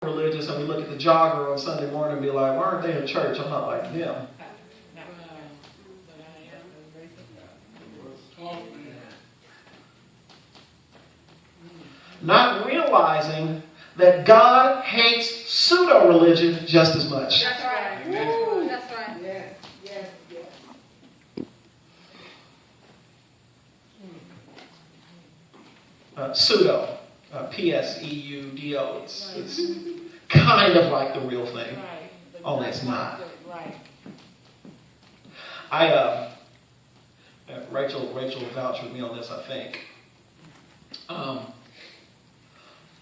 religious and we look at the jogger on Sunday morning and be like, why aren't they in church? I'm not like them. Not realizing that God hates pseudo-religion just as much. That's right. Woo, that's right. Yes, yes, yes. Pseudo. P-S-E-U-D-O. It's kind of like the real thing. Only it's not. Rachel vouched with me on this, I think.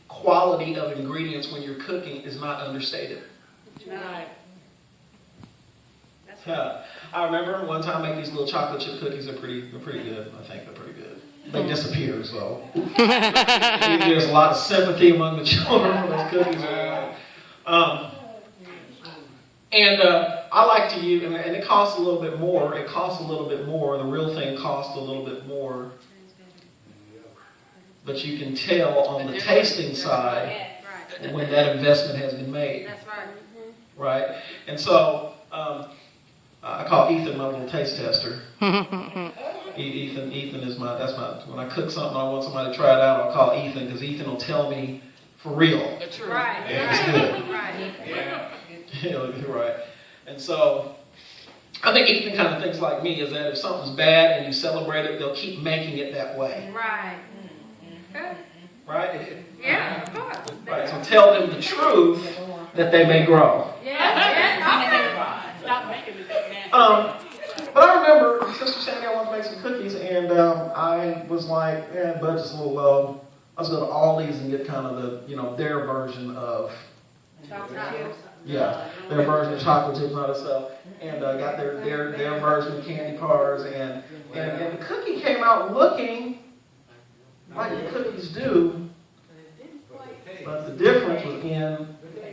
Quality of ingredients when you're cooking is not understated. Right. I remember one time I made these little chocolate chip cookies. They're pretty good. I think they're pretty good. They disappear, so there's a lot of sympathy among the children for those cookies. I like to use, and it costs a little bit more. It costs a little bit more. The real thing costs a little bit more. But you can tell on the tasting side when that investment has been made. That's right. Right? And so I call Ethan my little taste tester. Ethan is when I cook something, I want somebody to try it out, I'll call Ethan, because Ethan will tell me for real. That's right. It's good. Right. Yeah. Right. And so I think Ethan kind of thinks like me, is that if something's bad and you celebrate it, they'll keep making it that way. Right. Good. Right? Yeah, of course. Right. So tell them the truth that they may grow. Yeah. Stop making me nasty. But I remember Sister Sandy, I wanted to make some cookies, and I was like, budget's a little low. I was going to Aldi's and get kind of the, their version of, their version of chocolate chips and all that stuff, and got their version of candy bars, and the cookie came out looking like the cookies do, but the difference was in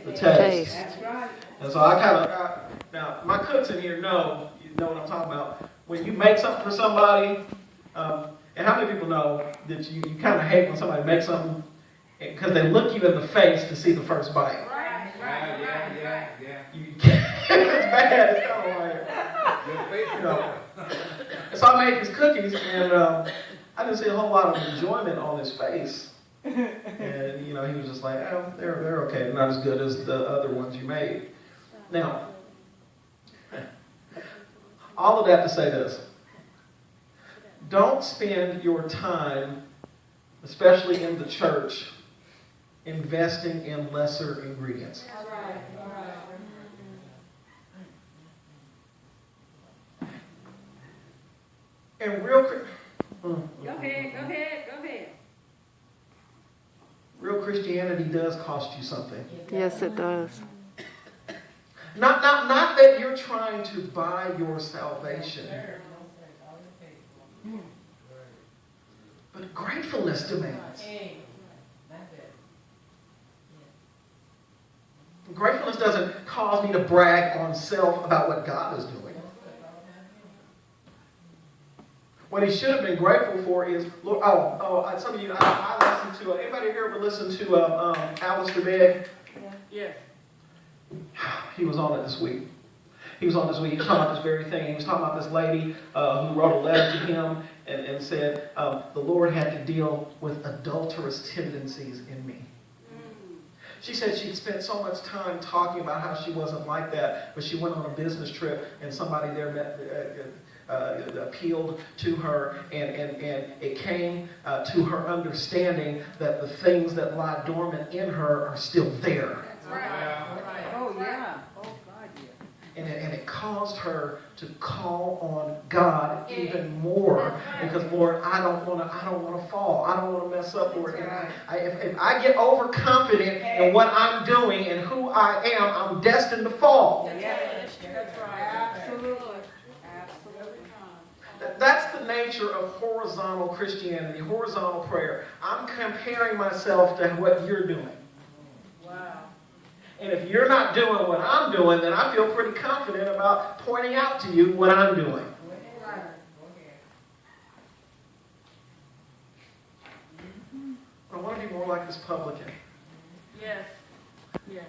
the taste. That's right. And so I kind of now my cooks in here know what I'm talking about. When you make something for somebody, and how many people know that you kind of hate when somebody makes something because they look you in the face to see the first bite. Right. Yeah. It's bad. It's kind of like, So I made these cookies, and I didn't see a whole lot of enjoyment on his face. And he was just like, oh, they're okay. They're not as good as the other ones you made. Now, all of that to say this. Don't spend your time, especially in the church, investing in lesser ingredients. And Go ahead. Real Christianity does cost you something. Yes, it does. Not that you're trying to buy your salvation, but gratefulness demands. Gratefulness doesn't cause me to brag on self about what God is doing. What he should have been grateful for is, some of you, I listened to, anybody here ever listen to Alistair Begg? Yes. He was on it this week. He was talking about this very thing. He was talking about this lady who wrote a letter to him and said, the Lord had to deal with adulterous tendencies in me. She said she'd spent so much time talking about how she wasn't like that, but she went on a business trip and somebody there appealed to her, and it came to her understanding that the things that lie dormant in her are still there. That's right. Oh, yeah. Oh, God, yeah. And it caused her to call on God even more, because Lord, I don't want to fall. I don't want to mess up, Lord. And if I get overconfident in what I'm doing and who I am, I'm destined to fall. That's right. Absolutely. That's the nature of horizontal Christianity, horizontal prayer. I'm comparing myself to what you're doing. Wow. And if you're not doing what I'm doing, then I feel pretty confident about pointing out to you what I'm doing. But I want to be more like this publican. Yes. Yes.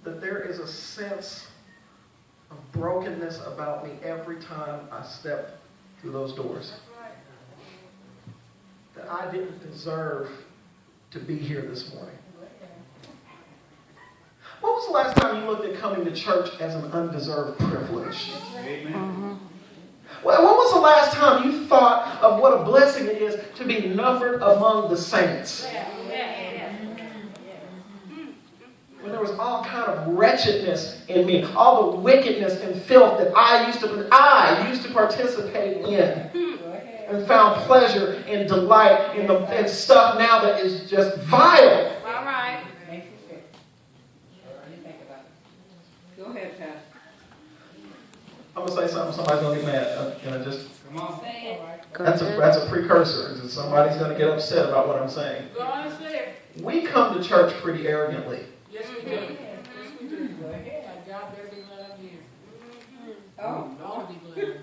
that there is a sense of brokenness about me every time I step through those doors. That's right. That I didn't deserve to be here this morning. When was the last time you looked at coming to church as an undeserved privilege? Mm-hmm. When was the last time you thought of what a blessing it is to be numbered among the saints? When there was all kind of wretchedness in me, all the wickedness and filth that I used to participate in, and found pleasure and delight in stuff now that is just vile. All right. Go ahead, Pastor. I'm gonna say something. Somebody's gonna get mad. Can I just? Come on. That's a precursor. Somebody's gonna get upset about what I'm saying. Go on and say it. We come to church pretty arrogantly. Yes, we do. Yes, we do. Like God better be glad I'm here. Oh. Lord be glad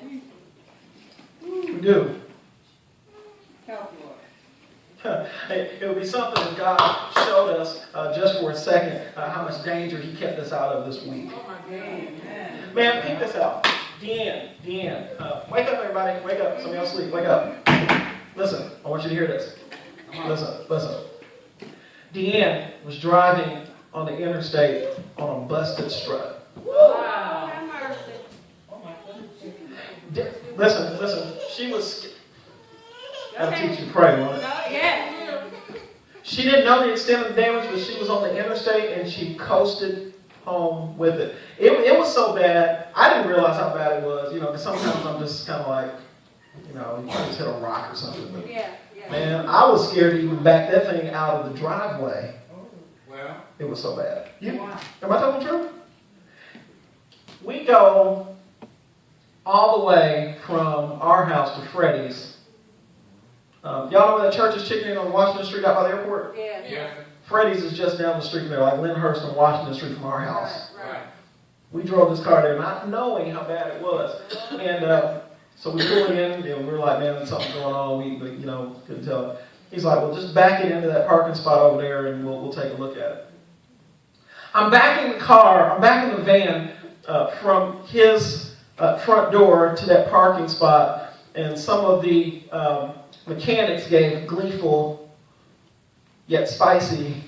I'm here. We do. Help, Lord. It would be something that God showed us just for a second how much danger He kept us out of this week. Oh my God. Amen. Man, pick this out. Deanne, wake up, everybody. Wake up. Some of y'all sleep. Wake up. Listen, I want you to hear this. Listen. Deanne was driving on the interstate on a busted strut. Wow. Listen. She was. I'll teach you to pray, won't it? Yeah. She didn't know the extent of the damage, but she was on the interstate and she coasted home with it. It was so bad, I didn't realize how bad it was. You know, because sometimes I'm just kind of like, you know, you just hit a rock or something. But, Yeah. man, I was scared to even back that thing out of the driveway. Well. It was so bad. Am I telling the truth? We go all the way from our house to Freddie's. Y'all know where that church is Chicken Inn on Washington Street out by the airport? Yeah. Freddie's is just down the street there, like Lyndhurst and Washington Street from our house. Right. We drove this car there not knowing how bad it was. And so we pulled in, and we were like, man, there's something going on. We couldn't tell. He's like, well, just back it into that parking spot over there, and we'll take a look at it. I'm back in the van from his front door to that parking spot, and some of the mechanics gave gleeful yet spicy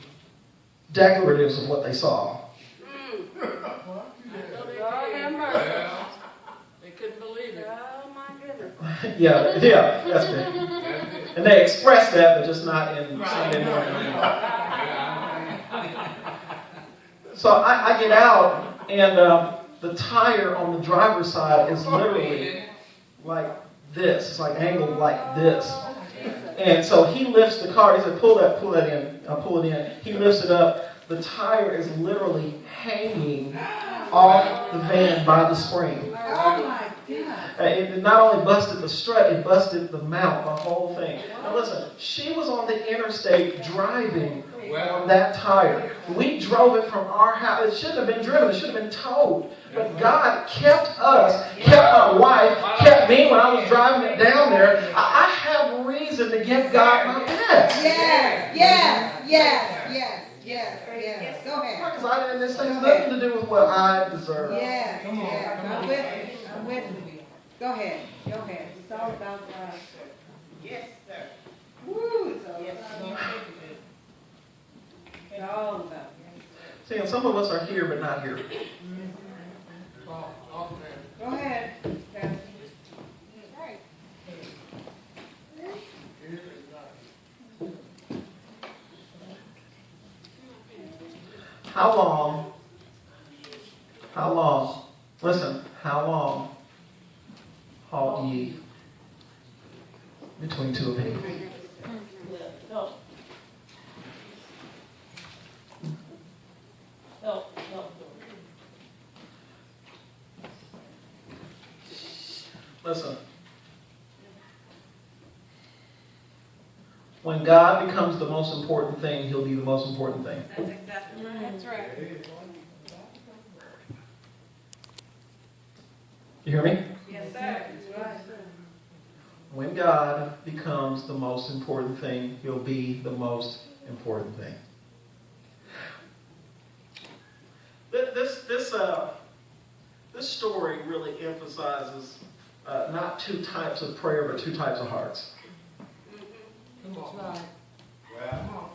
declaratives of what they saw. They couldn't believe it. Oh my goodness. yeah, that's good. And they expressed that, but just not in Sunday morning. So I get out, and the tire on the driver's side is literally like this. It's like angled like this. And so he lifts the car. He said, pull that in. I'll pull it in. He lifts it up. The tire is literally hanging off the van by the spring. Oh my God. It not only busted the strut, it busted the mount, the whole thing. Now listen, she was on the interstate driving on that tire. We drove it from our house. It shouldn't have been driven. It should have been towed. But God kept us, kept my wife, kept me when I was driving it down there. I have reason to give God my best. Yes. Go ahead. Because this has nothing to do with what I deserve. Yes. I'm with you. Go ahead. It's all about God. Yes, sir. Woo, it's all about God. It's all about God. See, and some of us are here but not here. Go ahead, Pastor. How long, listen, how long halt ye between two opinions? Listen. When God becomes the most important thing, He'll be the most important thing. That's exactly right. That's right. You hear me? Yes, sir. When God becomes the most important thing, He'll be the most important thing. this story really emphasizes not two types of prayer, but two types of hearts. Come on. Right. Come on.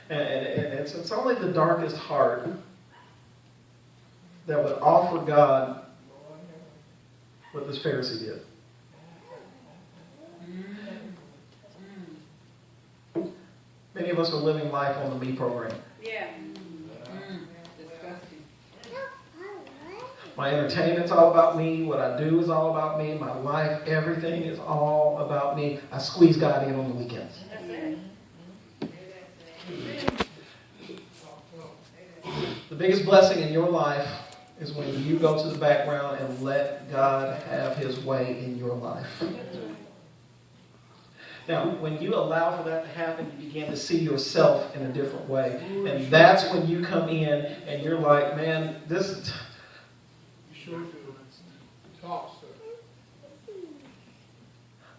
And it's only the darkest heart that would offer God what this Pharisee did. Many of us are living life on the me program. Yeah. Disgusting. My entertainment's all about me. What I do is all about me. My life, everything is all about me. I squeeze God in on the weekends. That's it. The biggest blessing in your life is when you go to the background and let God have His way in your life. Now, when you allow for that to happen, you begin to see yourself in a different way. And that's when you come in and you're like, man, this... You sure do. Talk, sir.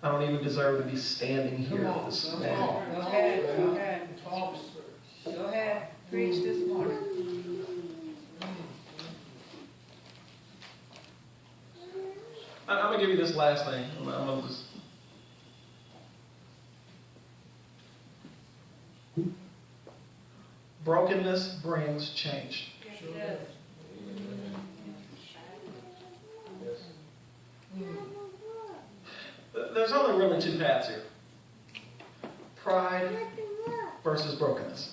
I don't even deserve to be standing here Come on. this Come morning. on. Go ahead. Go ahead. Talk, sir. Go ahead. Preach this morning. I'm going to give you this last thing. I'm going to just... Brokenness brings change. Sure Yes. There's only really two paths here. Pride versus brokenness.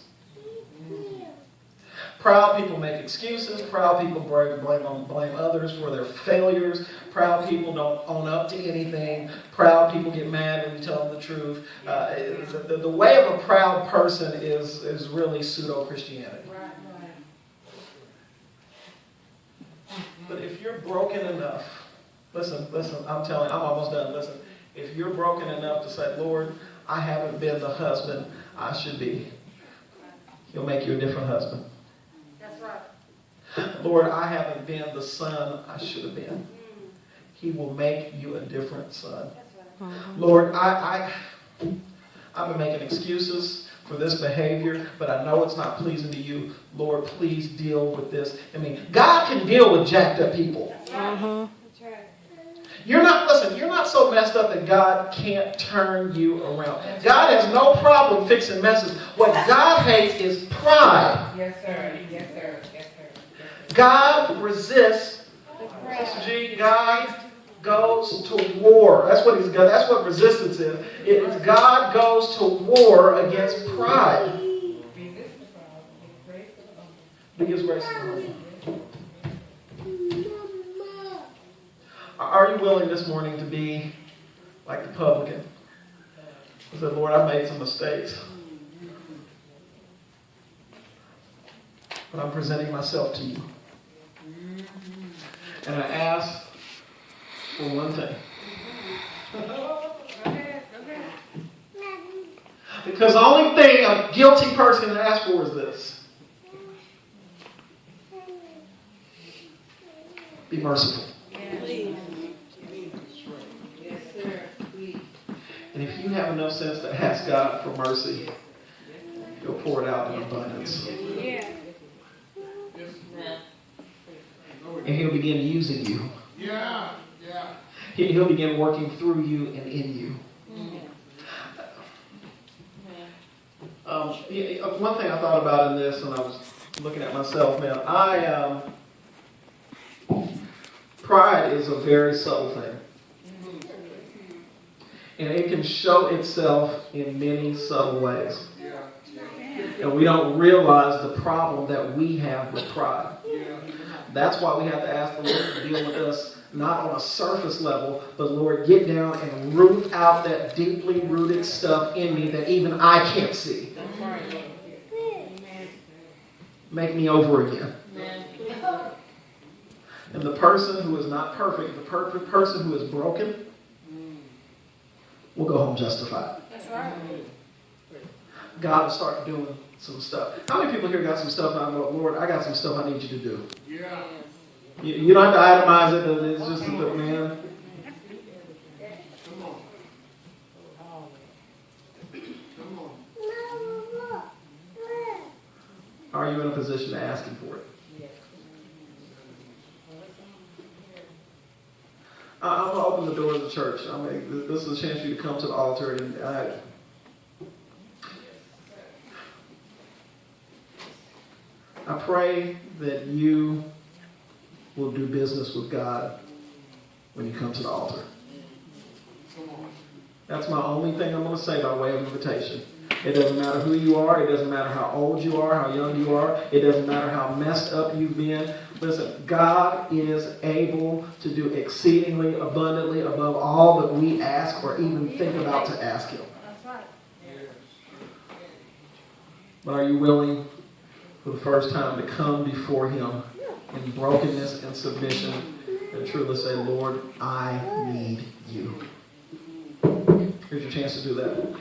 Proud people make excuses. Proud people blame others for their failures. Proud people don't own up to anything. Proud people get mad when you tell them the truth. The way of a proud person is really pseudo-Christianity. But if you're broken enough, listen, I'm almost done. Listen, if you're broken enough to say, Lord, I haven't been the husband I should be, He'll make you a different husband. That's right. Lord, I haven't been the son I should have been. He will make you a different son. That's right. Lord, I've been making excuses for this behavior, but I know it's not pleasing to you. Lord, please deal with this. I mean, God can deal with jacked up people. That's right. That's right. You're not so messed up that God can't turn you around. God has no problem fixing messes. What God hates is pride. Yes, sir. Yes, sir. Yes, sir. God resists. The Sister pride. G, God goes to war. That's what That's what resistance is. It's God goes to war against pride. Resist the problem. Give grace to the humble. He gives grace to the humble. Are you willing this morning to be like the publican? I said, Lord, I made some mistakes. But I'm presenting myself to you. And I ask for one thing. Go ahead. Go ahead. Because the only thing a guilty person can ask for is this. Be merciful. Please. Yes, sir. Please. And if you have enough sense to ask God for mercy, He'll pour it out in abundance. Yeah. And He'll begin using you. Yeah. He'll begin working through you and in you. One thing I thought about in this, and I was looking at myself, man, pride is a very subtle thing. And it can show itself in many subtle ways. And we don't realize the problem that we have with pride. That's why we have to ask the Lord to deal with us, not on a surface level, but Lord, get down and root out that deeply rooted stuff in me that even I can't see. Make me over again. And the person who is not perfect, the person who is broken, will go home justified. That's right. God will start doing some stuff. How many people here got some stuff and I go, Lord, I got some stuff I need you to do? Yeah. You don't have to itemize it, but it's just, man. Come on. Come on. Are you in a position to ask Him for it? I'm going to open the door of the church. I mean, this is a chance for you to come to the altar. And I pray that you will do business with God when you come to the altar. That's my only thing I'm going to say by way of invitation. It doesn't matter who you are. It doesn't matter how old you are, how young you are. It doesn't matter how messed up you've been. Listen, God is able to do exceedingly abundantly above all that we ask or even think about to ask Him. That's right. But are you willing for the first time to come before Him in brokenness and submission and truly say, Lord, I need you? Here's your chance to do that.